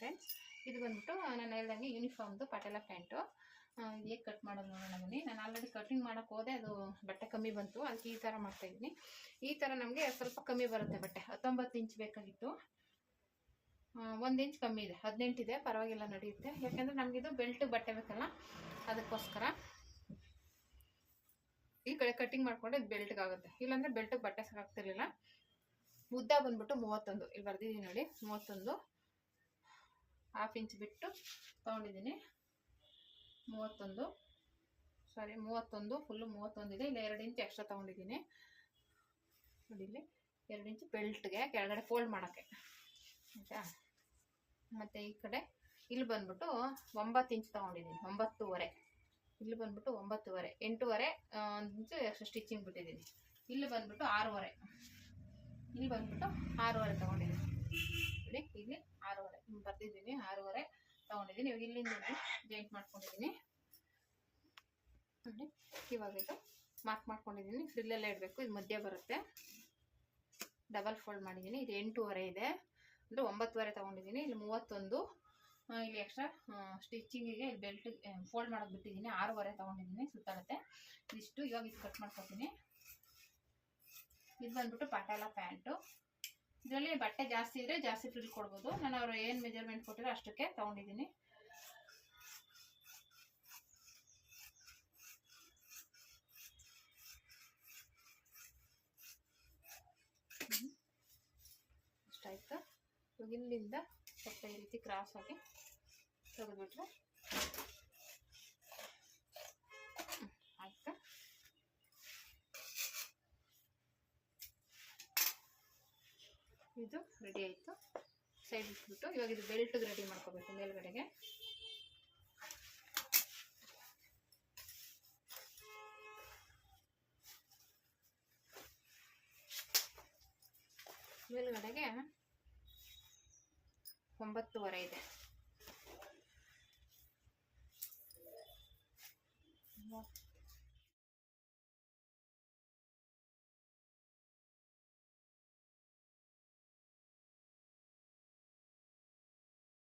Friends. ಇದು ಬಂದ್ಬಿಟ್ಟು ನಾನು ಹೇಳ್ದಂಗೆ ಯೂನಿಫಾರ್ಮ್ದು ಪಟೇಲ ಪ್ಯಾಂಟು. ಹೇಗೆ ಕಟ್ ಮಾಡೋದು ನೋಡೋಣ ಬನ್ನಿ. ನಾನು ಆಲ್ರೆಡಿ ಕಟಿಂಗ್ ಮಾಡೋಕ್ಕೆ ಹೋದೆ, ಅದು ಬಟ್ಟೆ ಕಮ್ಮಿ ಬಂತು, ಅದಕ್ಕೆ ಈ ಥರ ಮಾಡ್ತಾಯಿದ್ದೀನಿ. ಈ ಥರ ನಮಗೆ ಸ್ವಲ್ಪ ಕಮ್ಮಿ ಬರುತ್ತೆ ಬಟ್ಟೆ. 19 ಇಂಚ್ ಬೇಕಾಗಿತ್ತು, 1 ಇಂಚ್ ಕಮ್ಮಿ ಇದೆ, 18 ಇದೆ, ಪರವಾಗಿಲ್ಲ ನಡೆಯುತ್ತೆ. ಯಾಕೆಂದರೆ ನಮಗಿದು ಬೆಲ್ಟ್ ಬಟ್ಟೆ ಬೇಕಲ್ಲ, ಅದಕ್ಕೋಸ್ಕರ ಈ ಕಡೆ ಕಟಿಂಗ್ ಮಾಡಿಕೊಂಡ್ರೆ ಇದು ಬೆಲ್ಟ್ಗಾಗುತ್ತೆ. ಇಲ್ಲಾಂದರೆ ಬೆಲ್ಟಿಗೆ ಬಟ್ಟೆ ಸಾಕಾಗ್ತಿರ್ಲಿಲ್ಲ. ಉದ್ದ ಬಂದ್ಬಿಟ್ಟು 31, ಇಲ್ಲಿ ಬರ್ದಿದ್ದೀನಿ ನೋಡಿ, 31 ಹಾಫ್ ಇಂಚ್ ಬಿಟ್ಟು ತೊಗೊಂಡಿದ್ದೀನಿ. 31 ಫುಲ್ಲು 31 ಇದೆ. ಇಲ್ಲಿ 2 ಇಂಚ್ ಎಕ್ಸ್ಟ್ರಾ ತೊಗೊಂಡಿದ್ದೀನಿ ನೋಡಿ. ಇಲ್ಲಿ 2 ಇಂಚ್ ಬೆಲ್ಟ್ಗೆ ಕೆಳಗಡೆ ಫೋಲ್ಡ್ ಮಾಡೋಕ್ಕೆ, ಆಯಿತಾ. ಮತ್ತು ಈ ಕಡೆ ಇಲ್ಲಿ ಬಂದ್ಬಿಟ್ಟು 9 ಇಂಚ್ ತೊಗೊಂಡಿದ್ದೀನಿ, 9.5. ಇಲ್ಲಿ ಬಂದ್ಬಿಟ್ಟು 9.5, 8.5 1 ಇಂಚು ಎಕ್ಸ್ಟ್ರಾ ಸ್ಟಿಚಿಂಗ್ ಬಿಟ್ಟಿದ್ದೀನಿ. ಇಲ್ಲಿ ಬಂದ್ಬಿಟ್ಟು 6.5, ಇಲ್ಲಿ ಬಂದ್ಬಿಟ್ಟು 6.5 ತೊಗೊಂಡಿದ್ದೀನಿ ನೋಡಿ. ಇಲ್ಲಿ 6.5 ಬರ್ತಿದ್ದೀನಿ, 6.5 ತೊಗೊಂಡಿದ್ದೀನಿ. ಇವಾಗ ಇಲ್ಲಿಂದ ಜಾಯಿಂಟ್ ಮಾಡ್ಕೊಂಡಿದ್ದೀನಿ ನೋಡಿ. ಇವಾಗ ಇದು ಮಾರ್ಕ್ ಮಾಡ್ಕೊಂಡಿದ್ದೀನಿ. ಫ್ರಿಲ್ಲೆಲ್ಲ ಇಡಬೇಕು, ಇದು ಮಧ್ಯ ಬರುತ್ತೆ. ಡಬಲ್ ಫೋಲ್ಡ್ ಮಾಡಿದ್ದೀನಿ. ಇದು 8.5 ಇದೆ, ಅಂದರೆ 9.5 ತೊಗೊಂಡಿದ್ದೀನಿ. ಇಲ್ಲಿ 31, ಇಲ್ಲಿ ಎಕ್ಸ್ಟ್ರಾ ಸ್ಟಿಚಿಂಗಿಗೆ ಬೆಲ್ಟ್ ಫೋಲ್ಡ್ ಮಾಡೋದು ಬಿಟ್ಟಿದ್ದೀನಿ. 6.5 ತೊಗೊಂಡಿದ್ದೀನಿ, ಸುತ್ತಾಗುತ್ತೆ ಇದಿಷ್ಟು. ಇವಾಗ ಇದು ಕಟ್ ಮಾಡ್ಕೊತೀನಿ. ಇದು ಬಂದ್ಬಿಟ್ಟು ಪಟೇಲ ಪ್ಯಾಂಟು. ಇದರಲ್ಲಿ ಬಟ್ಟೆ ಜಾಸ್ತಿ ಇದ್ದರೆ ಜಾಸ್ತಿ ಫ್ರಿಲ್ ಕೊಡ್ಬೋದು. ನಾನು ಅವರು ಏನು ಮೆಜರ್ಮೆಂಟ್ ಕೊಟ್ಟಿರೋ ಅಷ್ಟಕ್ಕೆ ತೊಗೊಂಡಿದ್ದೀನಿ. ಅಷ್ಟಾಯ್ತು. ಇವಾಗ ಇಲ್ಲಿಂದ ಸ್ವಲ್ಪ ಈ ರೀತಿ ಕ್ರಾಸ್ ಆಗಿ ತೆಗೆದುಬಿಟ್ರೆ ಆಯ್ತು. ಇದು ರೆಡಿ ಆಯಿತು. ಸೈಡ್ ಇಟ್ಬಿಟ್ಟು ಇವಾಗ ಇದು ಬೆಲ್ಟ್ಗೆ ರೆಡಿ ಮಾಡ್ಕೋಬೇಕು. ಮೇಲ್ಗಡೆಗೆ ಮೇಲ್ಗಡೆಗೆ 9.5 ಇದೆ. 9